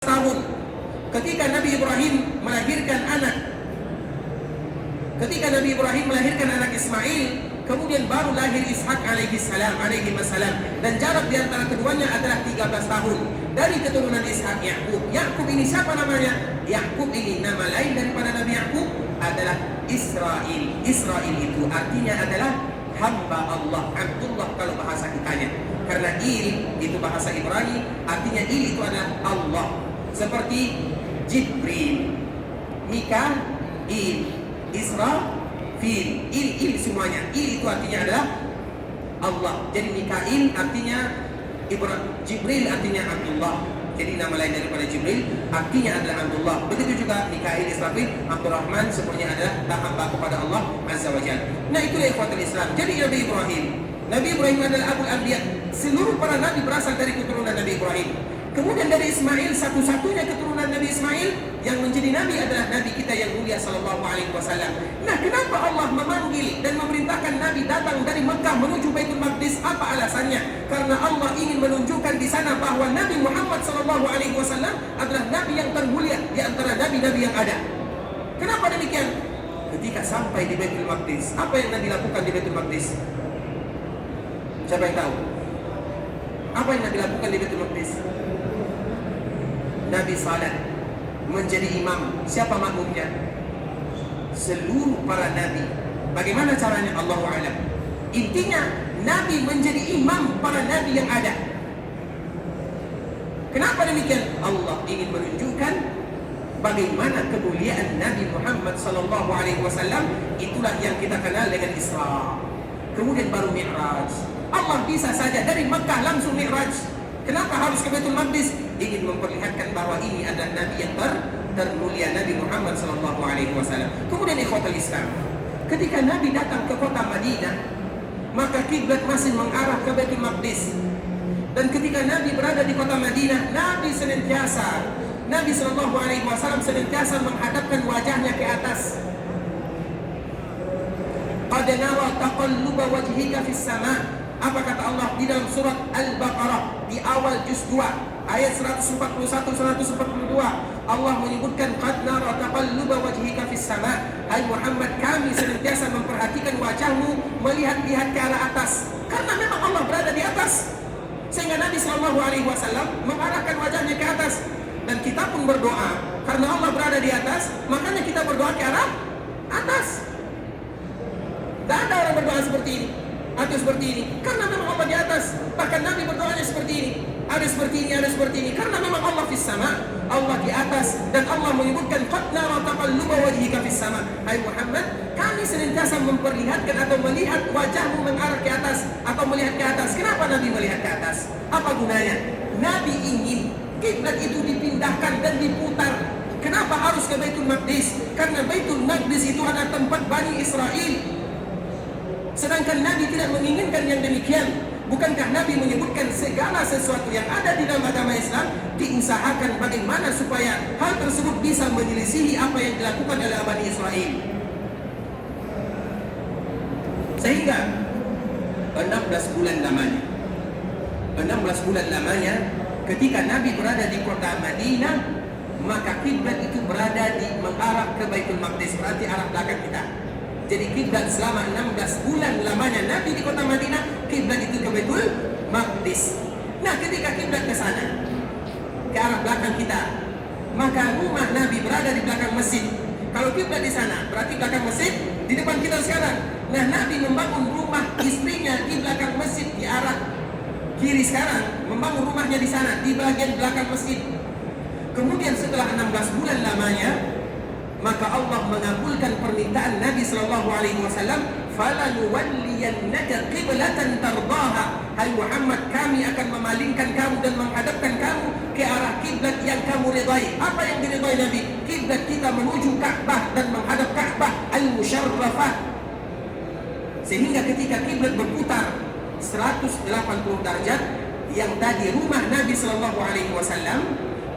tahun ketika Nabi Ibrahim melahirkan anak Ismail, kemudian baru lahir Ishak alaihi salam, dan jarak di antara keduanya adalah 13 tahun. Dari keturunan Ishak Yakub. Yakub ini siapa namanya? Yakub ini nama lain daripada Nabi Yakub adalah Israel. Israel itu artinya adalah hamba Allah, Abdullah kalau bahasa kitanya. Karena Il itu bahasa Ibrani, artinya Il itu adalah Allah. Seperti Jibril, Mikail, Israfil, Il semuanya. Il itu artinya adalah Allah. Jadi Mikail artinya Jibril artinya Abdullah. Jadi nama lain daripada Jibril artinya adalah Abdullah. Begitu juga Mikail, Israfil, Abdurrahman semuanya adalah hamba kepada Allah Azza wa Jalla. Nah, itulah ikhwatul Islam. Jadi Nabi Ibrahim adalah Abul Anbiya. Seluruh para nabi berasal dari keturunan Nabi Ibrahim. Kemudian dari Ismail, satu-satunya keturunan Nabi Ismail yang menjadi nabi adalah nabi kita yang mulia sallallahu alaihi wasallam. Nah, kenapa Allah memanggil dan memerintahkan nabi datang dari Mekah menuju Baitul Maqdis? Apa alasannya? Karena Allah ingin menunjukkan di sana bahwa Nabi Muhammad sallallahu alaihi wasallam adalah nabi yang termulia di antara nabi-nabi yang ada. Kenapa demikian? Ketika sampai di Baitul Maqdis, apa yang Nabi lakukan di Baitul Maqdis? Siapa yang tahu? Apa yang Nabi lakukan di Baitul Maqdis? Nabi salat, menjadi imam. Siapa makmumnya? Seluruh para nabi. Bagaimana caranya? Allahu a'lam. Intinya Nabi menjadi imam para nabi yang ada. Kenapa demikian? Allah ingin menunjukkan bagaimana kemuliaan Nabi Muhammad sallallahu alaihi wasallam. Itulah yang kita kenal dengan Isra. Kemudian baru Mi'raj. Allah bisa saja dari Makkah langsung Mi'raj. Kenapa harus ke Baitul Maqdis? Ingin memperlihatkan bahwa ini adalah Nabi yang termulia, Nabi Muhammad sallallahu alaihi wasallam. Kemudian ikhwatul Islam, ketika Nabi datang ke kota Madinah, maka kiblat masih mengarah ke Baitul Maqdis. Dan ketika Nabi berada di kota Madinah, Nabi sallallahu alaihi wasallam senantiasa menghadapkan wajahnya ke atas. Qad nara taqalluba wajhika fis sama'. Apa kata Allah di dalam surat Al-Baqarah di awal juz 2 ayat 141-142? Allah menyebutkan qad nara taqalluba wajhika fis sama'. Hai Muhammad, kami senantiasa memperhatikan wajahmu melihat-lihat ke arah atas. Karena memang Allah berada di atas, sehingga Nabi sallallahu alaihi wasallam mengarahkan wajahnya ke atas. Dan kita pun berdoa karena Allah berada di atas, makanya kita berdoa ke arah atas. Tak ada orang berdoa seperti ini atau seperti ini, karena memang Allah di atas. Bahkan Nabi berdoanya seperti ini, ada seperti ini, ada seperti ini, karena memang Allah fis sama', Allah di atas. Dan Allah menyebutkan qad nara taqalluba wajhika fis sama'. Hai Muhammad, kami senantiasa memperlihatkan atau melihat wajahmu mengarah ke atas atau melihat ke atas. Kenapa Nabi melihat ke atas? Apa gunanya? Nabi ingin kiblat itu dipindahkan dan diputar. Kenapa harus ke Baitul Maqdis? Karena Baitul Maqdis itu adalah tempat Bani Israel. Sedangkan Nabi tidak menginginkan yang demikian. Bukankah Nabi menyebutkan segala sesuatu yang ada di dalam agama Islam diusahakan bagaimana supaya hal tersebut bisa menyelisihi apa yang dilakukan oleh Bani Israel? Sehingga 16 bulan lamanya ketika Nabi berada di kota Madinah, maka kiblat itu berada di mengarah ke Baitul Maqdis, berarti arah belakang kita. Jadi kiblat selama 16 bulan lamanya Nabi di kota Madinah, kiblat itu ke Baitul Maqdis. Nah, ketika kiblat ke sana, ke arah belakang kita, maka rumah Nabi berada di belakang masjid. Kalau kiblat di sana, berarti belakang masjid di depan kita sekarang. Nah, Nabi membangun rumah istrinya di belakang masjid di arah kiri sekarang, membangun rumahnya di sana di bagian belakang masjid. Kemudian setelah 16 bulan lamanya, maka Allah mengabulkan permintaan Nabi sallallahu alaihi wasallam, "Falanuwalliyannaka qiblatan tardaha." Hai Muhammad, kami akan memalingkan kamu dan menghadapkan kamu ke arah kiblat yang kamu ridai. Apa yang diridai Nabi? Kiblat kita menuju Ka'bah dan menghadap Ka'bah al-musyarrafah. Sehingga ketika kiblat berputar 180 derajat, yang tadi rumah Nabi sallallahu alaihi wasallam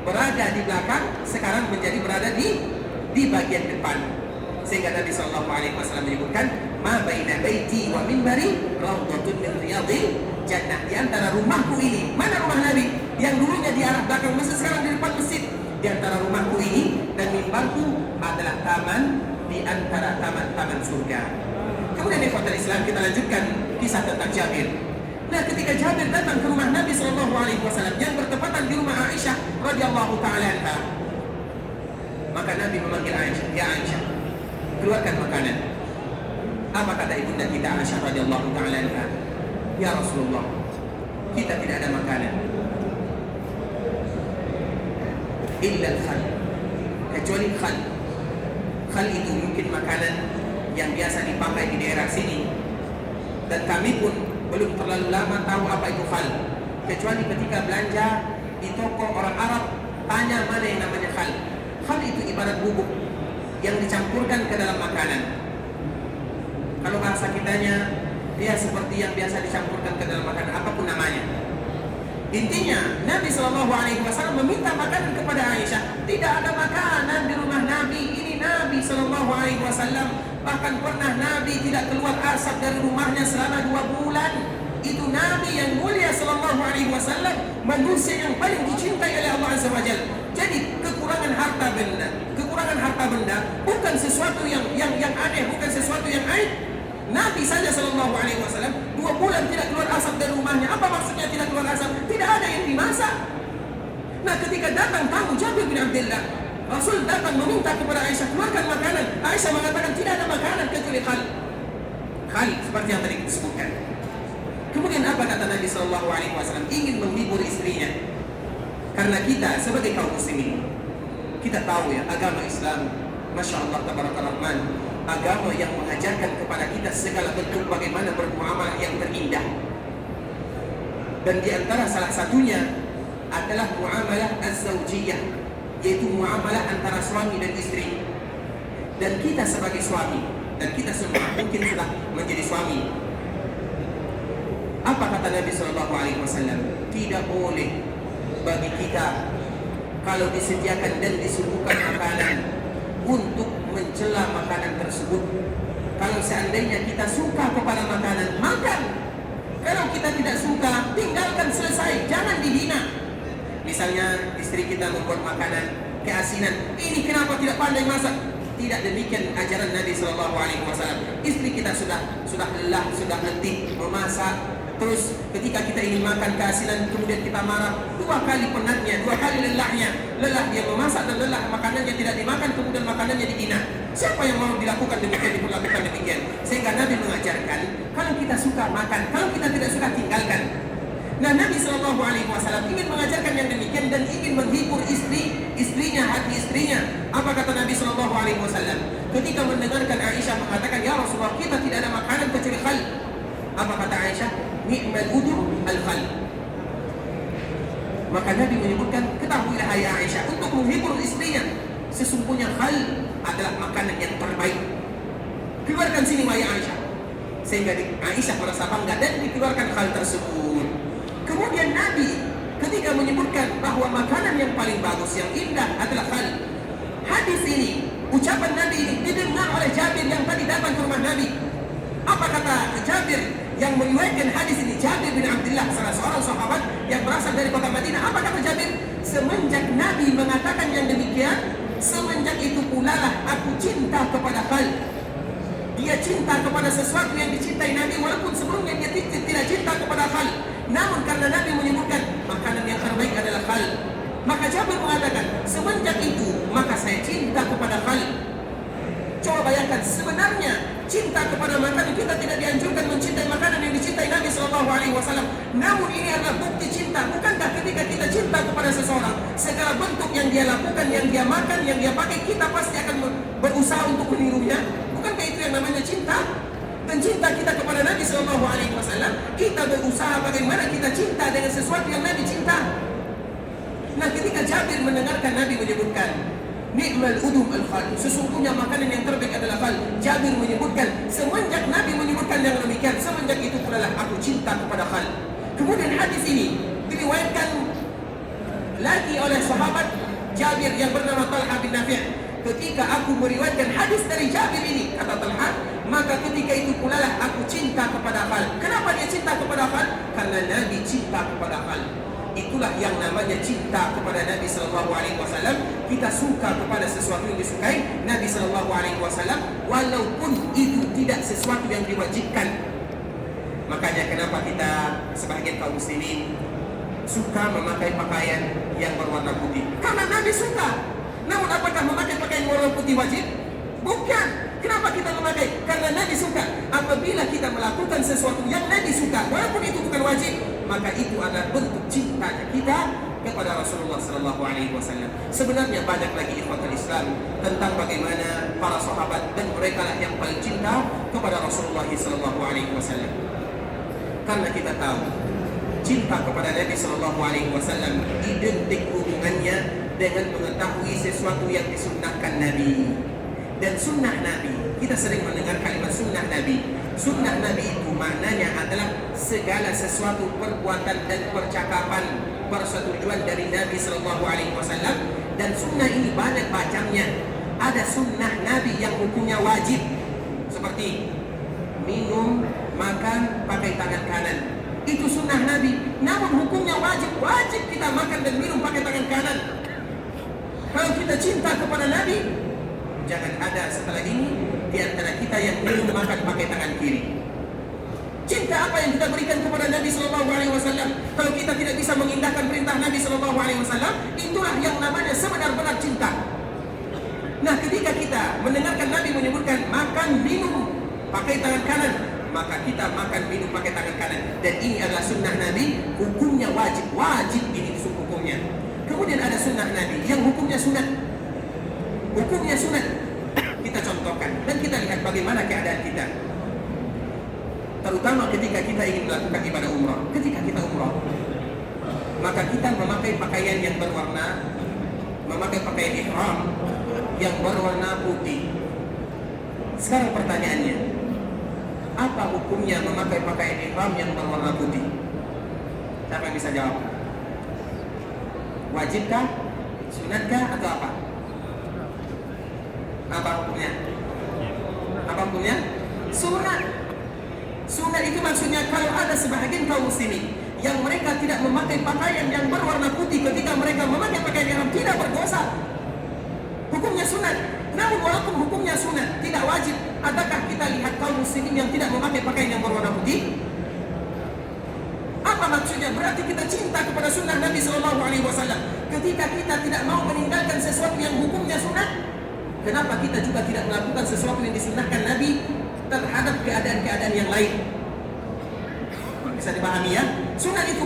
berada di belakang, sekarang menjadi berada di bagian depan. Sehingga Nabi sallallahu alaihi wasallam menyebutkan, "Ma baina baiti wa minbari raudhatun min riyadil jannah." Di antara rumahku ini, mana rumah Nabi? Yang dulunya di arah belakang masjid, sekarang di depan masjid. Di antara rumahku ini dan mimbarku adalah taman di antara taman-taman surga. Kemudian ikhwatul Islam, kita lanjutkan kisah tentang Jabir. Nah, ketika Jabir datang ke rumah Nabi SAW yang bertepatan di rumah Aisyah radhiyallahu taala anha, maka Nabi memanggil Aisyah, "Ya Aisyah, keluarkan makanan." Apa kata ibunda kita Aisyah radhiyallahu taala anha? "Ya Rasulullah, kita tidak ada makanan illa al-khal, kecuali khal." Khal itu mungkin makanan yang biasa dipakai di daerah sini, dan kami pun belum terlalu lama tahu apa itu khal, kecuali ketika belanja di toko orang Arab, tanya mana yang namanya khal. Khal itu ibarat bubuk yang dicampurkan ke dalam makanan. Kalau bahasa kitanya, dia seperti yang biasa dicampurkan ke dalam makanan, apapun namanya. Intinya, Nabi SAW meminta makanan kepada Aisyah. Tidak ada makanan di rumah Nabi. Ini Nabi SAW. Bahkan pernah Nabi tidak keluar asap dari rumahnya selama 2 bulan. Itu Nabi yang mulia SAW, manusia yang paling dicintai oleh Allah Azza wa Jalla. Jadi kekurangan harta benda bukan sesuatu yang aneh, bukan sesuatu yang aib. Nabi saja SAW 2 bulan tidak keluar asap dari rumahnya. Apa maksudnya tidak keluar asap? Tidak ada yang dimasak. Nah, ketika datang tamu Jabir bin Abdullah, Rasul datang meminta kepada Aisyah, keluarkan makanan. Aisyah mengatakan tidak ada makanan kecuali khal seperti yang tadi disebutkan. Kemudian apa kata Nabi SAW? Ingin menghibur istrinya. Karena kita sebagai kaum muslimin, kita tahu ya, agama Islam, Masya Allah Tabarakallah Rahman, agama yang mengajarkan kepada kita segala bentuk bagaimana bermuamalah yang terindah. Dan di antara salah satunya adalah muamalah az-zawjiyah, yaitu muamalah antara suami dan istri. Dan kita sebagai suami, dan kita semua mungkin sudah menjadi suami. Apa kata Nabi SAW? Tidak boleh bagi kita kalau disediakan dan disuguhkan makanan untuk mencela makanan tersebut. Kalau seandainya kita suka kepada makanan, makan. Kalau kita tidak suka, tinggalkan, selesai. Jangan dihina. Misalnya istri kita membuat makanan keasinan, ini kenapa tidak pandai masak? Tidak demikian ajaran Nabi SAW. Istri kita sudah lelah, sudah letih memasak. Terus ketika kita ingin makan keasinan, kemudian kita marah, 2 kali penatnya, 2 kali lelahnya. Lelah dia memasak dan lelah makanannya tidak dimakan, kemudian makanannya dihina. Siapa yang mau dilakukan demikian, diperlakukan demikian? Sehingga Nabi mengajarkan, kalau kita suka makan, kalau kita tidak suka tinggalkan. Nah, Nabi SAW ingin mengajarkan yang demikian dan ingin menghibur istrinya, hati istrinya. Apa kata Nabi SAW? Ketika mendengarkan Aisyah mengatakan, "Ya Rasulullah, kita tidak ada makanan kecuali khal." Apa kata Aisyah? "Ni'mal udur al-khal." Maka Nabi menyebutkan, ketahuilah hai Aisyah, untuk menghibur istrinya, sesungguhnya khal adalah makanan yang terbaik. Keluarkan sini wahai Aisyah. Sehingga Aisyah merasa bangga dan dikeluarkan khal tersebut. Kemudian Nabi ketika menyebutkan bahwa makanan yang paling bagus, yang indah adalah khal. Hadis ini, ucapan Nabi ini didengar oleh Jabir yang tadi datang ke rumah Nabi. Apa kata Jabir yang meriwayatkan hadis ini? Jabir bin Abdullah, salah seorang sahabat yang berasal dari kota Madinah. Apa kata Jabir? Semenjak Nabi mengatakan yang demikian, semenjak itu pula lah aku cinta kepada khal. Dia cinta kepada sesuatu yang dicintai Nabi, walaupun sebelumnya dia tidak cinta kepada khal. Namun karena Nabi menyebutkan makanan yang terbaik adalah khal, maka Jabir mengatakan, semenjak itu maka saya cinta kepada khal. Coba bayangkan, sebenarnya cinta kepada makanan, kita tidak dianjurkan mencintai makanan yang dicintai Nabi SAW. Namun ini adalah bukti cinta. Bukankah ketika kita cinta kepada seseorang, segala bentuk yang dia lakukan, yang dia makan, yang dia pakai, kita pasti akan berusaha untuk menirunya? Bukankah itu yang namanya cinta? Dan cinta kita kepada Nabi SAW, kita berusaha bagaimana kita cinta dengan sesuatu yang Nabi cinta. Nah, ketika Jabir mendengarkan Nabi menyebutkan ni'mal udum al-khal, sesungguhnya makanan yang terbaik adalah khal, Jabir menyebutkan, semenjak Nabi menyebutkan yang demikian, semenjak itu pula aku cinta kepada khal. Kemudian hadis ini diriwayatkan lagi oleh sahabat Jabir yang bernama Talha bin Nafi'. Ketika aku meriwayatkan hadis dari Jabir ini, kata Talha, maka ketika itu pula aku cinta kepada khal. Kenapa dia cinta kepada khal? Karena Nabi cinta kepada khal. itulah yang namanya cinta kepada Nabi Sallallahu Alaihi Wasallam. Kita suka kepada sesuatu yang disukai Nabi Sallallahu Alaihi Wasallam, walaupun itu tidak sesuatu yang diwajibkan. Makanya kenapa kita sebagian kaum muslimin suka memakai pakaian yang berwarna putih? Karena Nabi suka. Namun apakah memakai pakaian warna putih wajib? Bukan. Kenapa kita memakai? Karena Nabi suka. Apabila kita melakukan sesuatu yang Nabi suka, walaupun itu bukan wajib, maka itu adalah bentuk cintanya kita kepada Rasulullah Sallallahu Alaihi Wasallam. Sebenarnya banyak lagi ikhwatul Islam tentang bagaimana para sahabat dan mereka lah yang paling cinta kepada Rasulullah Sallallahu Alaihi Wasallam. Karena kita tahu cinta kepada Nabi Sallallahu Alaihi Wasallam identik hubungannya dengan mengetahui sesuatu yang disunnahkan Nabi. Dan sunnah Nabi, kita sering mendengar kalimat sunnah Nabi. Sunnah Nabi itu maknanya adalah segala sesuatu perbuatan dan percakapan persetujuan dari Nabi Sallallahu Alaihi Wasallam. Dan sunnah ini banyak macamnya. Ada sunnah Nabi yang hukumnya wajib, seperti minum, makan pakai tangan kanan. Itu sunnah Nabi. Namun hukumnya wajib. Wajib kita makan dan minum pakai tangan kanan. Kalau kita cinta kepada Nabi, jangan ada setelah ini di antara kita yang minum makan pakai tangan kiri. Cinta apa yang kita berikan kepada Nabi Sallallahu Alaihi Wasallam? Kalau kita tidak bisa mengindahkan perintah Nabi Sallallahu Alaihi Wasallam, itulah yang namanya sebenar-benar cinta. Nah, ketika kita mendengarkan Nabi menyebutkan makan minum pakai tangan kanan, maka kita makan minum pakai tangan kanan. Dan ini adalah sunnah Nabi, hukumnya wajib. Wajib ini hukumnya. Kemudian ada sunnah Nabi yang hukumnya sunat. Hukumnya sunat. Kita contohkan dan kita lihat bagaimana keadaan kita. Terutama ketika kita ingin melakukan ibadah umrah. Ketika kita umrah, maka kita memakai pakaian yang berwarna, memakai pakaian ihram yang berwarna putih. Sekarang pertanyaannya, apa hukumnya memakai pakaian ihram yang berwarna putih? Siapa yang bisa jawab? Wajibkah? Sunatkah? Atau apa? Apa hukumnya? Apa hukumnya? Sunat. Sunat itu maksudnya kalau ada sebahagian kaum muslimin yang mereka tidak memakai pakaian yang berwarna putih ketika mereka memakai pakaian ihram, tidak berdosa. Hukumnya sunat. Namun walaupun hukumnya sunat, tidak wajib. Adakah kita lihat kaum muslimin yang tidak memakai pakaian yang berwarna putih? Apa maksudnya? Berarti kita cinta kepada sunnah Nabi Sallallahu Alaihi Wasallam. Ketika kita tidak mau meninggalkan sesuatu yang hukumnya sunat, kenapa kita juga tidak melakukan sesuatu yang disunnahkan Nabi terhadap keadaan-keadaan yang lain? Bisa dipahami ya? Sunnah itu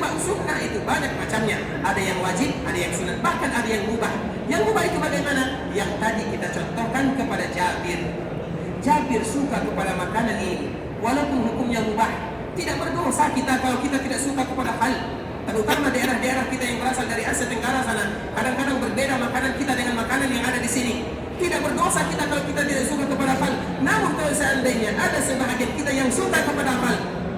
banyak macamnya. Ada yang wajib, ada yang sunat, bahkan ada yang mubah. Yang mubah itu bagaimana? Yang tadi kita contohkan kepada Jabir. Jabir suka kepada makanan ini, walaupun hukumnya mubah. Tidak berdosa kita kalau kita tidak suka kepada hal. Terutama daerah-daerah kita yang berasal dari Asia Tenggara sana, kadang-kadang berbeda makanan kita dengan makanan yang ada di sini. Tidak berdosa kita kalau kita tidak suka kepada hal. Namun kalau seandainya ada sebahagian kita yang suka kepada hal,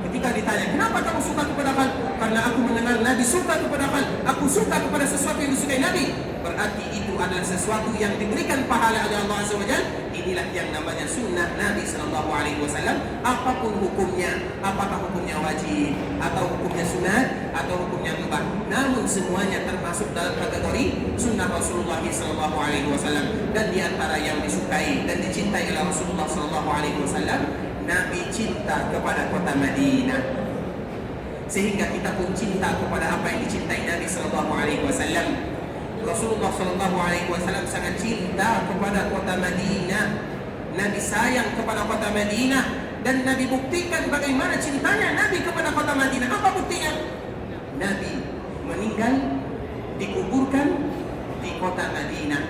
ketika ditanya, kenapa kamu suka kepada hal? Karena aku mendengar Nabi suka kepada hal. Aku suka kepada sesuatu yang disukai Nabi. Berarti itu adalah sesuatu yang diberikan pahala oleh Allah Azza wa Jalla. Inilah yang namanya sunnah Nabi Sallallahu Alaihi Wasallam. Apapun hukumnya, apakah hukumnya wajib, atau hukumnya sunat, atau hukumnya mubah, namun semuanya termasuk dalam kategori sunnah Rasulullah Sallallahu Alaihi Wasallam. Dan diantara yang disukai dan dicintai oleh Rasulullah Sallallahu Alaihi Wasallam, Nabi cinta kepada kota Madinah, sehingga kita pun cinta kepada apa yang dicintai Nabi Sallallahu Alaihi Wasallam. Rasulullah Sallallahu Alaihi Wasallam sangat cinta kepada kota Madinah. Nabi sayang kepada kota Madinah, dan Nabi buktikan bagaimana cintanya Nabi kepada kota Madinah. Apa buktinya? Nabi meninggal, dikuburkan di kota Madinah.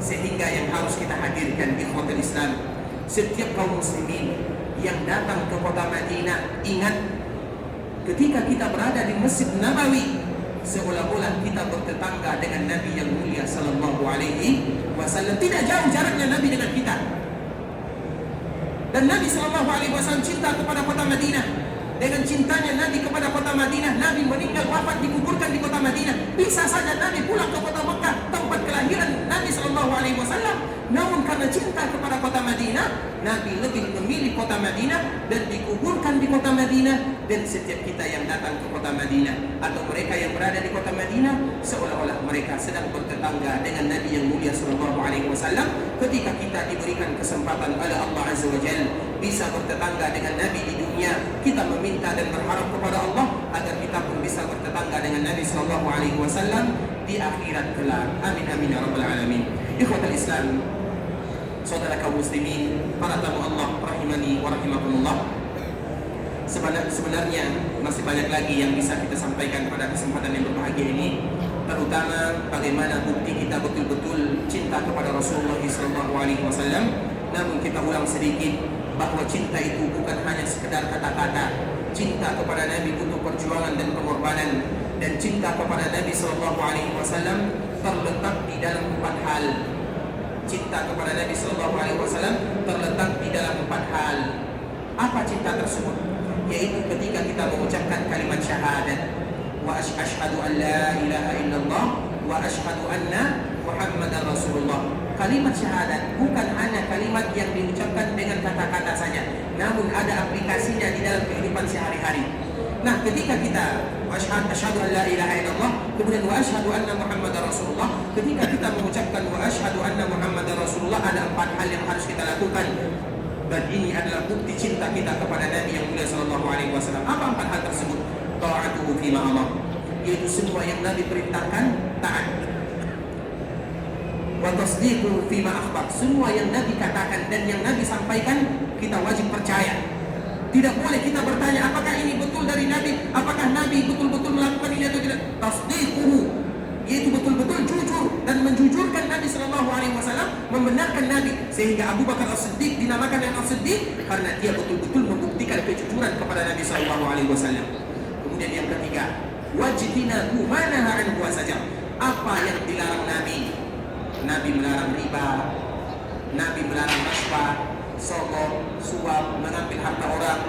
Sehingga yang harus kita hadirkan di kota Islam, setiap kaum muslimin yang datang ke kota Madinah, ingat, ketika kita berada di Masjid Nabawi, seolah-olah kita bertetangga dengan Nabi yang mulia Sallallahu Alaihi Wasallam. Tidak jauh jaraknya Nabi dengan kita. Dan Nabi Sallallahu Alaihi Wasallam cinta kepada kota Madinah. Dengan cintanya Nabi kepada kota Madinah, Nabi meninggal wafat dikuburkan di kota Madinah. Bisa saja Nabi pulang ke kota Mekah, tempat kelahiran Nabi Sallallahu Alaihi Wasallam. Namun karena cinta kepada kota Madinah, Nabi lebih memilih kota Madinah dan dikuburkan di kota Madinah. dan setiap kita yang datang ke kota Madinah atau mereka yang berada di kota Madinah seolah-olah mereka sedang bertetangga dengan Nabi yang mulia sallallahu alaihi wasallam ketika kita diberikan kesempatan oleh Allah Azza wa Jalla bisa bertetangga dengan Nabi di dunia. Kita meminta dan berharap kepada Allah agar kita pun bisa bertetangga dengan Nabi sallallahu alaihi wasallam di akhirat kelak. Amin amin ya rabbal alamin. Ikhwatul Islam, saudara kaum muslimin, para tamu Allah rahimani wa rahimakumullah. Sebenarnya masih banyak lagi yang bisa kita sampaikan pada kesempatan yang berbahagia ini, terutama bagaimana bukti kita betul-betul cinta kepada Rasulullah SAW. Namun kita ulang sedikit bahwa cinta itu bukan hanya sekedar kata-kata. Cinta kepada Nabi butuh perjuangan dan pengorbanan, dan cinta kepada Nabi SAW terletak di dalam 4 hal. Cinta kepada Nabi SAW terletak di dalam 4 hal. Apa cinta tersebut? Yaitu ketika kita mengucapkan kalimat syahadat, wa asyhadu an la ilaha illallah wa asyhadu anna Muhammadar Rasulullah. Kalimat syahadat bukan hanya kalimat yang diucapkan dengan kata-kata saja, namun ada aplikasinya di dalam kehidupan sehari-hari. Nah, ketika kita asyhadu an la ilaha illallah, kemudian wa asyhadu anna Muhammadar Rasulullah, ketika kita mengucapkan wa asyhadu anna Muhammadar Rasulullah, ada 4 hal yang harus kita lakukan. Dan ini adalah bukti cinta kita kepada Nabi yang mulia sallallahu alaihi wasallam. Apa 4 hal tersebut? Ta'atuhu fi ma amar, yaitu semua yang Nabi perintahkan taat. Wa tasdiquhu fi ma akhbar, semua yang Nabi katakan dan yang Nabi sampaikan kita wajib percaya. Tidak boleh kita bertanya apakah ini betul dari Nabi, apakah Nabi betul-betul melakukan ini atau tidak. Tasdiquhu, yaitu betul-betul jujur dan menjujurkan Nabi sallallahu alaihi wasallam, membenarkan Nabi, sehingga Abu Bakar As-Siddiq dinamakan yang As-Siddiq karena dia betul-betul membuktikan kejujuran kepada Nabi sallallahu alaihi wasallam. Kemudian yang ketiga, wajtinabu ma nahaa anhu saja. Apa yang dilarang Nabi? Nabi melarang riba, Nabi melarang rasuah, sogok, suap, mengambil harta orang,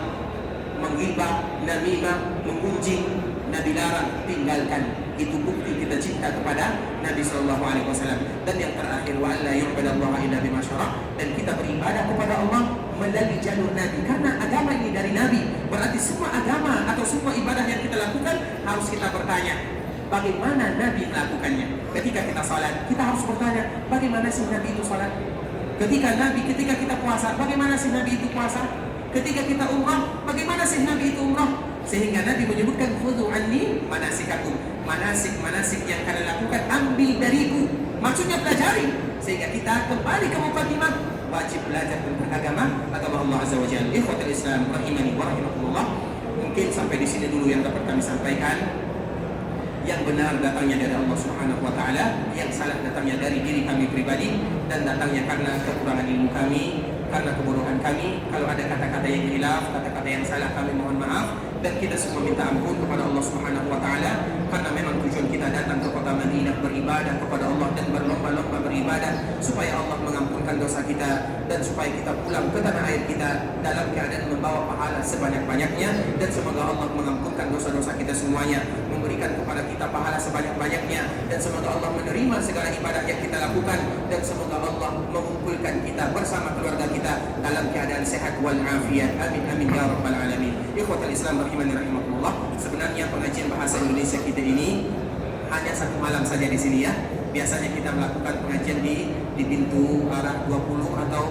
menghibah, namimah, menggunjing. Nabi larang, tinggalkan. Itu bukti kita cinta kepada Nabi sallallahu alaihi wasallam. Dan yang terakhir, wa alla yu'badallaha illa bima syara', dan kita beribadah kepada Allah melalui jalur Nabi, karena agama ini dari Nabi. Berarti semua agama atau semua ibadah yang kita lakukan harus kita bertanya bagaimana Nabi melakukannya. Ketika kita salat, kita harus bertanya bagaimana sih Nabi itu salat. Ketika kita puasa, bagaimana sih Nabi itu puasa. Ketika kita umrah, bagaimana sih Nabi itu umrah. Sehingga Nabi menyebutkan khudhu anni manasikakum, manasik yang kalian lakukan ambil dariku, maksudnya pelajari, sehingga kita kembali ke mukadimah, wajib belajar tentang agama Allah Azza wa Jalla. Ikhwatul Islam rahimani wa rahimakumullah. Mungkin sampai di sini dulu yang dapat kami sampaikan. Yang benar datangnya dari Allah Subhanahu wa taala, yang salah datangnya dari diri kami pribadi, dan datangnya karena kekurangan ilmu kami, karena kebodohan kami. Kalau ada kata-kata yang khilaf, kata-kata yang salah, kami mohon maaf, dan kita semua minta ampun kepada Allah Subhanahu wa taala, karena memang tujuan kita datang ke kota Madinah beribadah kepada Allah dan berlomba-lomba beribadah supaya Allah mengampunkan dosa kita dan supaya kita pulang ke tanah air kita dalam keadaan membawa pahala sebanyak-banyaknya, dan semoga Allah mengampunkan dosa-dosa kita semuanya, memberikan kepada kita pahala sebanyak-banyaknya, dan semoga Allah menerima segala ibadah yang kita lakukan, dan semoga Allah mengumpulkan kita bersama keluarga kita dalam keadaan sehat wal afiat. Amin amin ya rabbal alamin. Ikhwatul Islam rahimani rahimakumullah. Sebenarnya pengajian bahasa Indonesia kita ini hanya 1 malam saja di sini ya. Biasanya kita melakukan pengajian di pintu arah 20 atau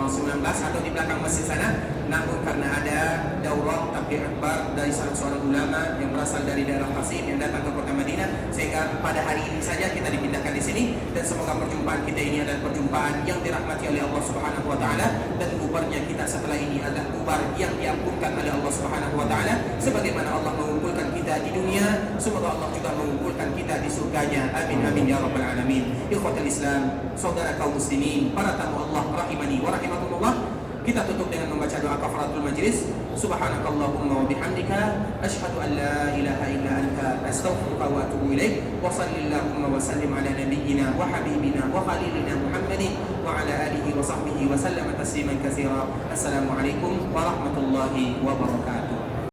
19 atau di belakang masjid sana. Namun karena ada daurah tabligh akbar dari salah seorang ulama yang berasal dari daerah Qasim yang datang ke kota Madinah, sehingga pada hari ini saja kita dipindahkan di sini, dan semoga perjumpaan kita ini adalah perjumpaan yang dirahmati oleh Allah Subhanahu wa taala, dan bubarnya kita setelah ini adalah bubar yang diampunkan oleh Allah Subhanahu wa taala, sebagaimana Allah mengumpulkan kita di dunia, semoga Allah juga mengumpulkan kita di surganya. Amin amin ya rabbal alamin. Ikhwatul Islam, saudara kaum muslimin, para tamu Allah rahimani wa rahimakumullah. Kita tutup dengan membaca doa kafaratul majlis. Subhanakallahumma wa bihamdika asyhadu an la ilaha illa anta astaghfiruka wa atubu ilaik. Wa sallallahu wa sallim ala nabiyyina wa habibina wa khalilina Muhammadin wa ala alihi wa sahbihi wa sallama tasliman katsira. Assalamualaikum warahmatullahi wabarakatuh.